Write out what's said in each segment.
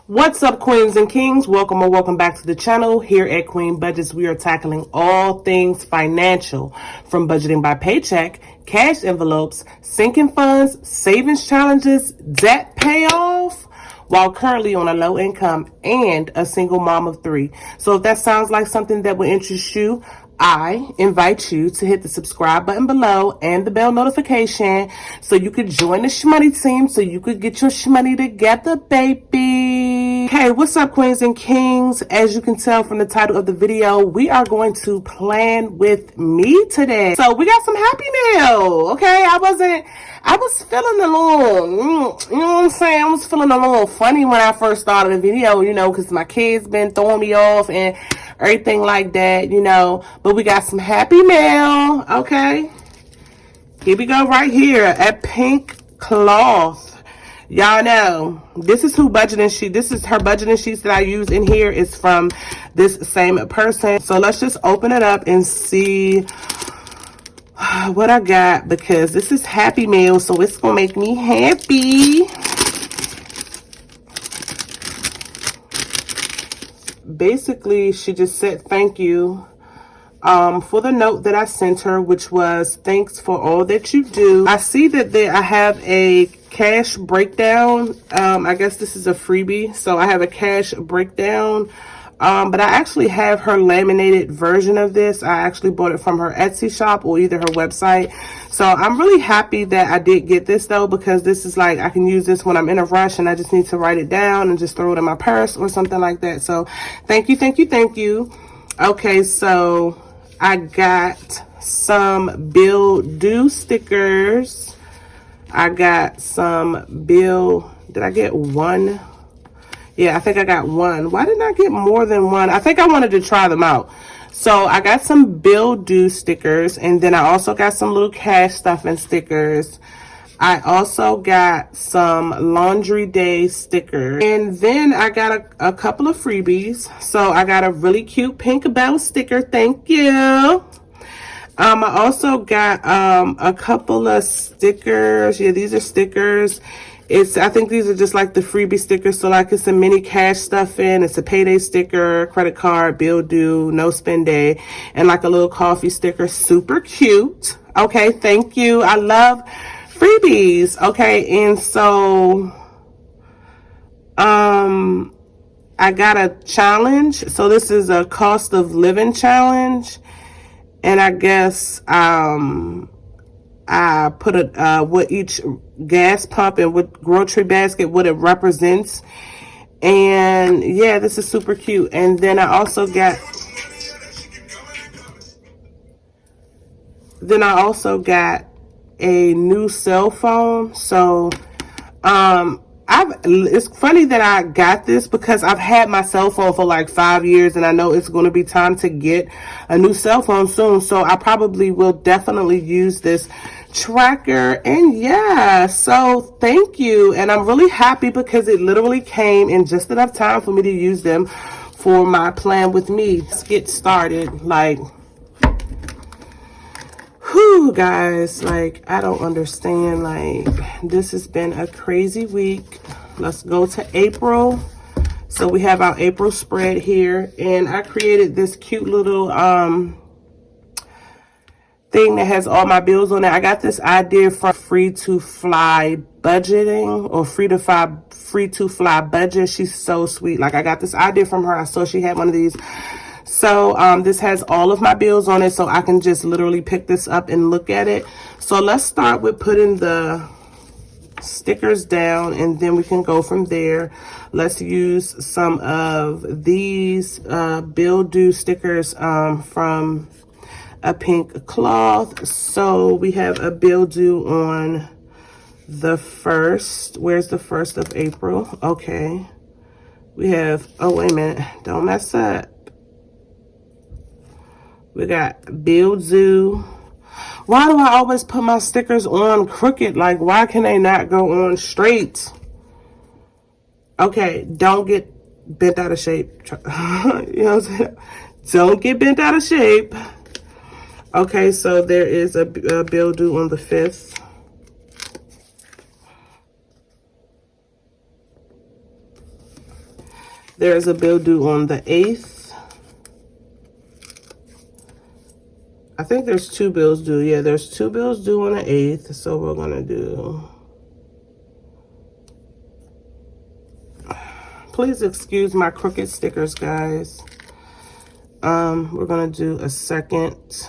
What's up, queens and kings? Welcome or welcome back to the channel. Here at Queen Budgets, we are tackling all things financial, from budgeting by paycheck, cash envelopes, sinking funds, savings challenges, debt payoff, while currently on a low income and a single mom of 3. So if that sounds like something that would interest you, I invite you to hit the subscribe button below and the bell notification so you could join the shmoney team, so you could get your shmoney together, baby. Okay, what's up, queens and kings? As you can tell from the title of the video, we are going to plan with me today. So we got some happy mail, okay? I was feeling a little, you know what I'm saying? I was feeling a little funny when I first started the video, because my kids been throwing me off and everything like that, but we got some happy mail, okay? Here we go right here at Pink Cloth. Y'all know, this is her budgeting sheets that I use in here. Is from this same person. So let's just open it up and see what I got, because this is happy mail, so it's gonna make me happy. Basically, she just said thank you for the note that I sent her, which was thanks for all that you do. I see that I have a cash breakdown. I guess this is a freebie, so I have a cash breakdown. But I actually have her laminated version of this. I actually bought it from her Etsy shop or either her website. So I'm really happy that I did get this though, because this is like, I can use this when I'm in a rush and I just need to write it down and just throw it in my purse or something like that. So thank you, thank you, thank you. Okay, so I got some bill due stickers. I got some did I get one? Yeah, I think I got one. Why didn't I get more than one? I think I wanted to try them out. So I got some bill due stickers, and then I also got some little cash stuffing stickers. I also got some laundry day stickers, and then I got a couple of freebies. So I got a really cute pink bell sticker. Thank you. I also got a couple of stickers. Yeah, these are stickers. I think these are just like the freebie stickers. So like, it's a mini cash stuffing, it's a payday sticker, credit card, bill due, no spend day, and like a little coffee sticker. Super cute. Okay, thank you. I love freebies. Okay, and so I got a challenge. So this is a cost of living challenge, and I guess I put what each gas pump and what grocery basket, what it represents. And yeah, this is super cute. And then I also got a new cell phone. So it's funny that I got this, because I've had my cell phone for like 5 years, and I know it's going to be time to get a new cell phone soon. So I probably will definitely use this tracker. And yeah, so thank you. And I'm really happy because it literally came in just enough time for me to use them for my plan with me. Let's get started. Like, whew, guys, like, I don't understand. Like, this has been a crazy week. Let's go to April. So we have our April spread here, and I created this cute little thing that has all my bills on it. I got this idea from Free to Fly Budgeting, or Free to Fly Budget. She's so sweet. Like, I got this idea from her. I saw she had one of these. So this has all of my bills on it, so I can just literally pick this up and look at it. So let's start with putting the stickers down, and then we can go from there. Let's use some of these bill due stickers from a Pink Cloth. So we have a bill due on the 1st. Where's the 1st of April? Okay. We have, oh, wait a minute. Don't mess up. We got bill due. Why do I always put my stickers on crooked? Like, why can they not go on straight? Okay, don't get bent out of shape. You know what I'm saying? Don't get bent out of shape. Okay, so there is a bill due on the 5th. There's a bill due on the 8th. I think there's 2 bills due. Yeah, there's 2 bills due on the 8th. So we're going to do... Please excuse my crooked stickers, guys. We're going to do a second.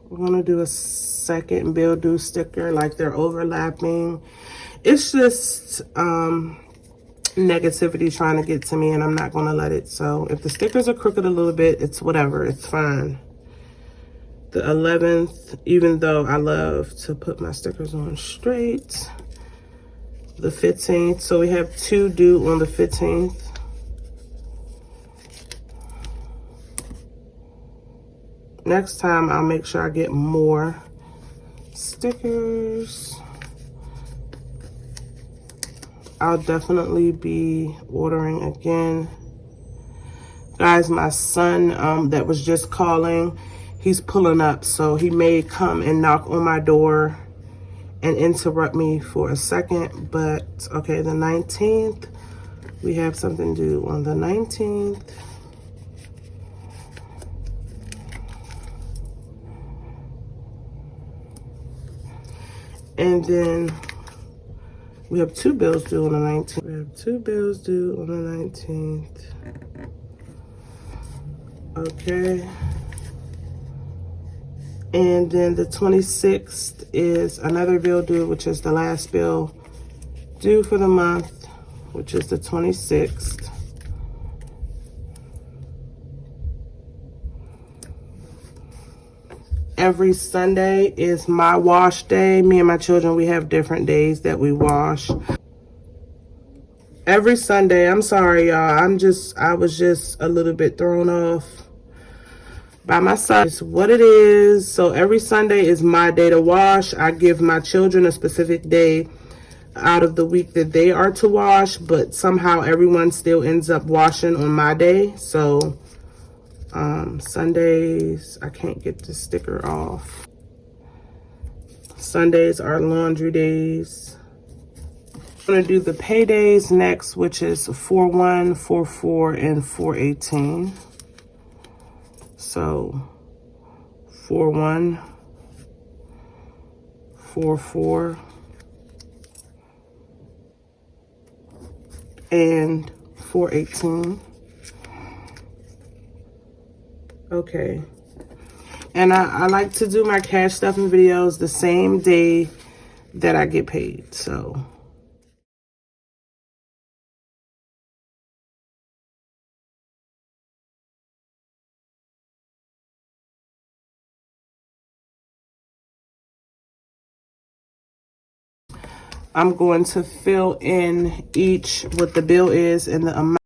We're going to do a second bill due sticker, like they're overlapping. It's just negativity trying to get to me, and I'm not going to let it. So if the stickers are crooked a little bit, it's whatever. It's fine. The 11th, even though I love to put my stickers on straight. The 15th. So we have 2 due on the 15th. Next time, I'll make sure I get more stickers. I'll definitely be ordering again. Guys, my son that was just calling, he's pulling up. So he may come and knock on my door and interrupt me for a second. But, okay, the 19th. We have something due on the 19th. And then we have 2 bills due on the 19th. We have 2 bills due on the 19th. Okay. And then the 26th is another bill due, which is the last bill due for the month, which is the 26th. Every Sunday is my wash day. Me and my children, we have different days that we wash. Every Sunday, I'm sorry, y'all. I was just a little bit thrown off by my son. It's what it is. So every Sunday is my day to wash. I give my children a specific day out of the week that they are to wash, but somehow everyone still ends up washing on my day. So Sundays, I can't get the sticker off. Sundays are laundry days. I'm going to do the paydays next, which is 4/1, 4/4, and 4/18. So 4/1, 4/4, and 4/18. Okay. And I like to do my cash stuffing videos the same day that I get paid. So I'm going to fill in each what the bill is and the amount.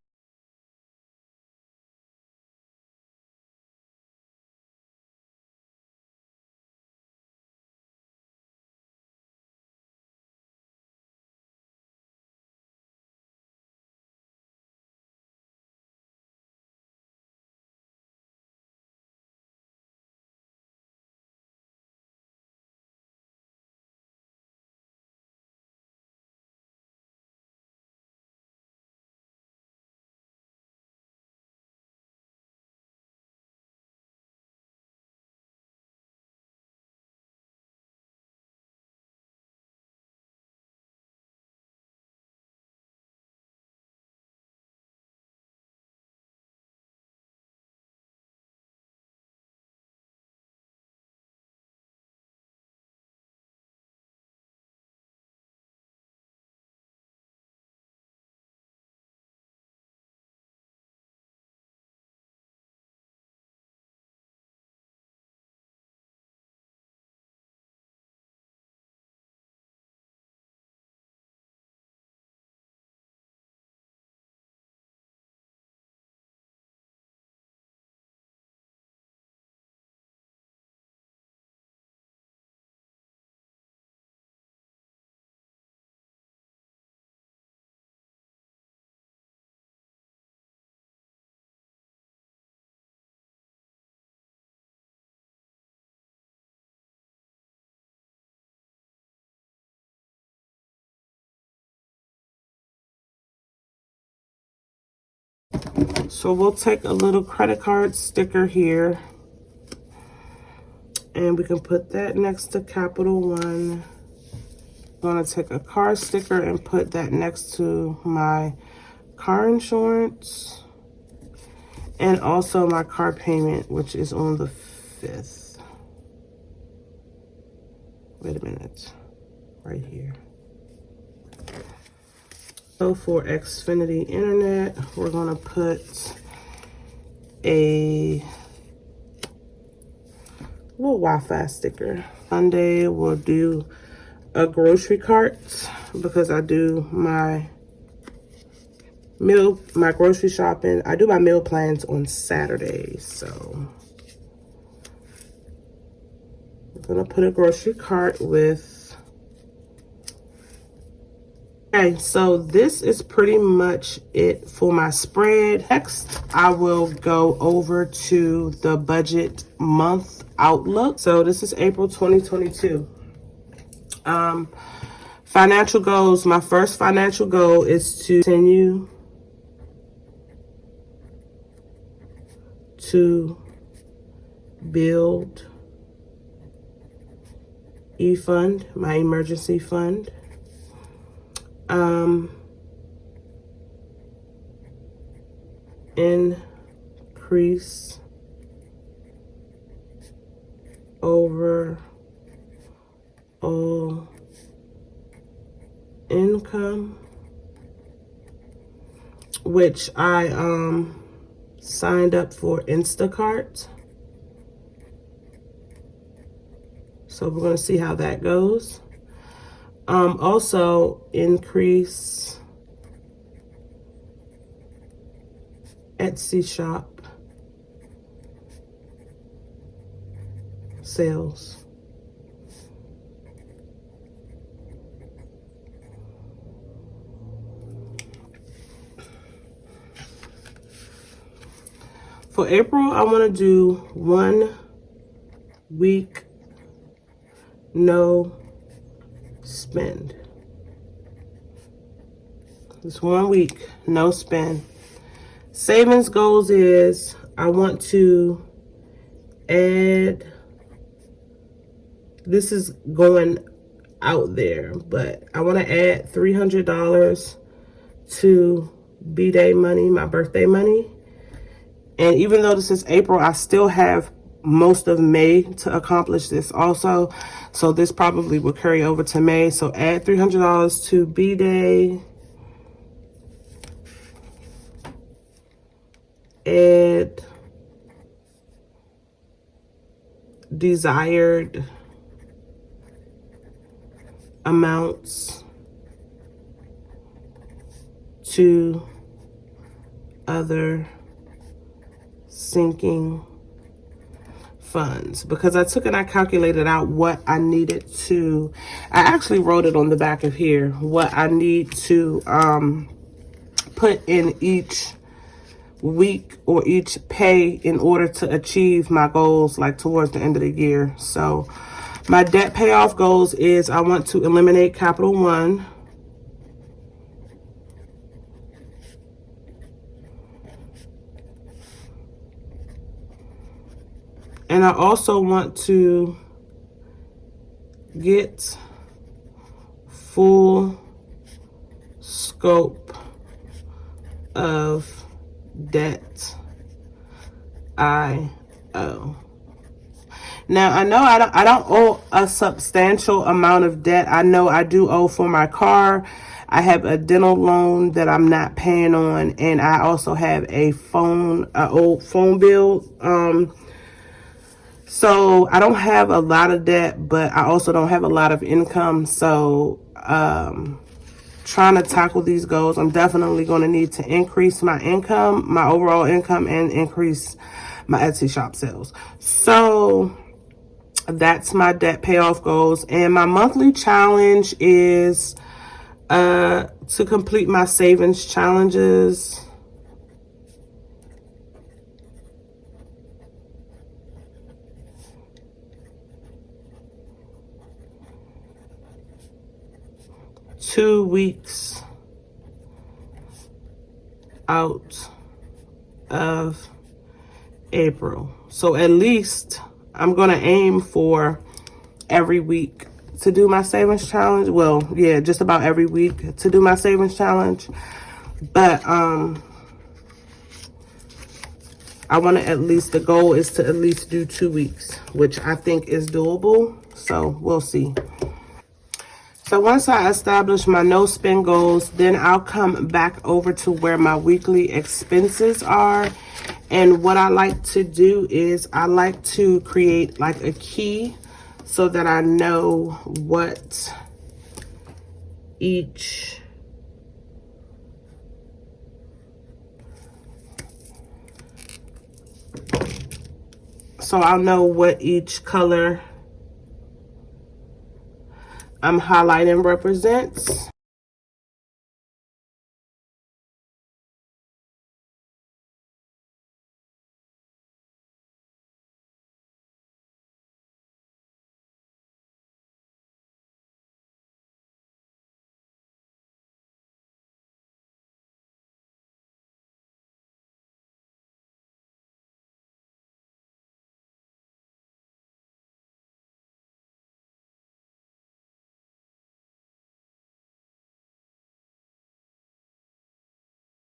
So we'll take a little credit card sticker here, and we can put that next to Capital One. I'm going to take a car sticker and put that next to my car insurance, and also my car payment, which is on the 5th. Wait a minute, right here. So for Xfinity Internet, we're gonna put a little Wi-Fi sticker. Sunday, we'll do a grocery cart because I do my grocery shopping. I do my meal plans on Saturdays, so I'm gonna put a grocery cart with. Okay, so this is pretty much it for my spread. Next, I will go over to the budget month outlook. So this is April 2022. Financial goals. My first financial goal is to continue to build e-fund, my emergency fund. Increase overall income, which I signed up for Instacart. So we're going to see how that goes. Also increase Etsy shop sales. For April, I want to do 1 week no spend. Just 1 week no spend. Savings goals is I want to add, this is going out there, but I want to add $300 to B-Day money, my birthday money. And even though this is April, I still have most of May to accomplish this also. So this probably will carry over to May. So add $300 to B-Day. Add desired amounts to other sinking funds, because I took and I calculated out what I needed to, I actually wrote it on the back of here, what I need to put in each week or each pay in order to achieve my goals like towards the end of the year. So my debt payoff goals is I want to eliminate Capital One. And I also want to get full scope of debt I owe. Now, I know I don't owe a substantial amount of debt. I know I do owe for my car. I have a dental loan that I'm not paying on, and I also have a old phone bill. So I don't have a lot of debt, but I also don't have a lot of income. So trying to tackle these goals, I'm definitely going to need to increase my income, my overall income, and increase my Etsy shop sales. So that's my debt payoff goals. And my monthly challenge is to complete my savings challenges. Two weeks out of April. So at least I'm going to aim for every week to do my savings challenge. Well, yeah, just about every week to do my savings challenge. But I want to at least, the goal is to at least do 2 weeks, which I think is doable. So we'll see. So once I establish my no spend goals, then I'll come back over to where my weekly expenses are. And what I like to do is I like to create like a key so that I know what each I'll know what each color I'm highlighting represents.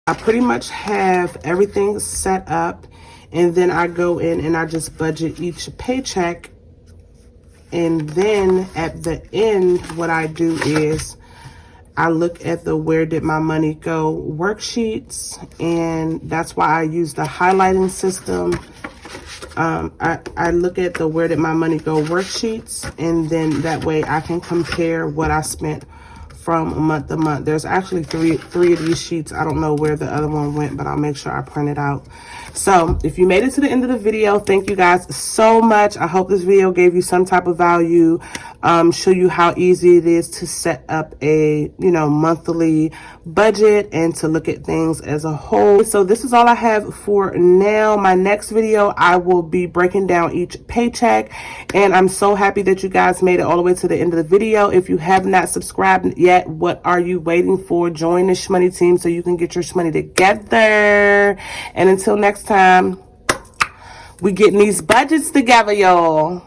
I pretty much have everything set up, and then I go in and I just budget each paycheck. And then at the end, what I do is I look at the where did my money go worksheets, and that's why I use the highlighting system. I look at the where did my money go worksheets, and then that way I can compare what I spent from month to month. There's actually three of these sheets. I don't know where the other one went, but I'll make sure I print it out. So if you made it to the end of the video, thank you guys so much. I hope this video gave you some type of value, show you how easy it is to set up a, monthly budget and to look at things as a whole. So this is all I have for now. My next video, I will be breaking down each paycheck, and I'm so happy that you guys made it all the way to the end of the video. If you have not subscribed yet, what are you waiting for? Join the Shmoney team so you can get your shmoney together. And until next time, we getting these budgets together, y'all.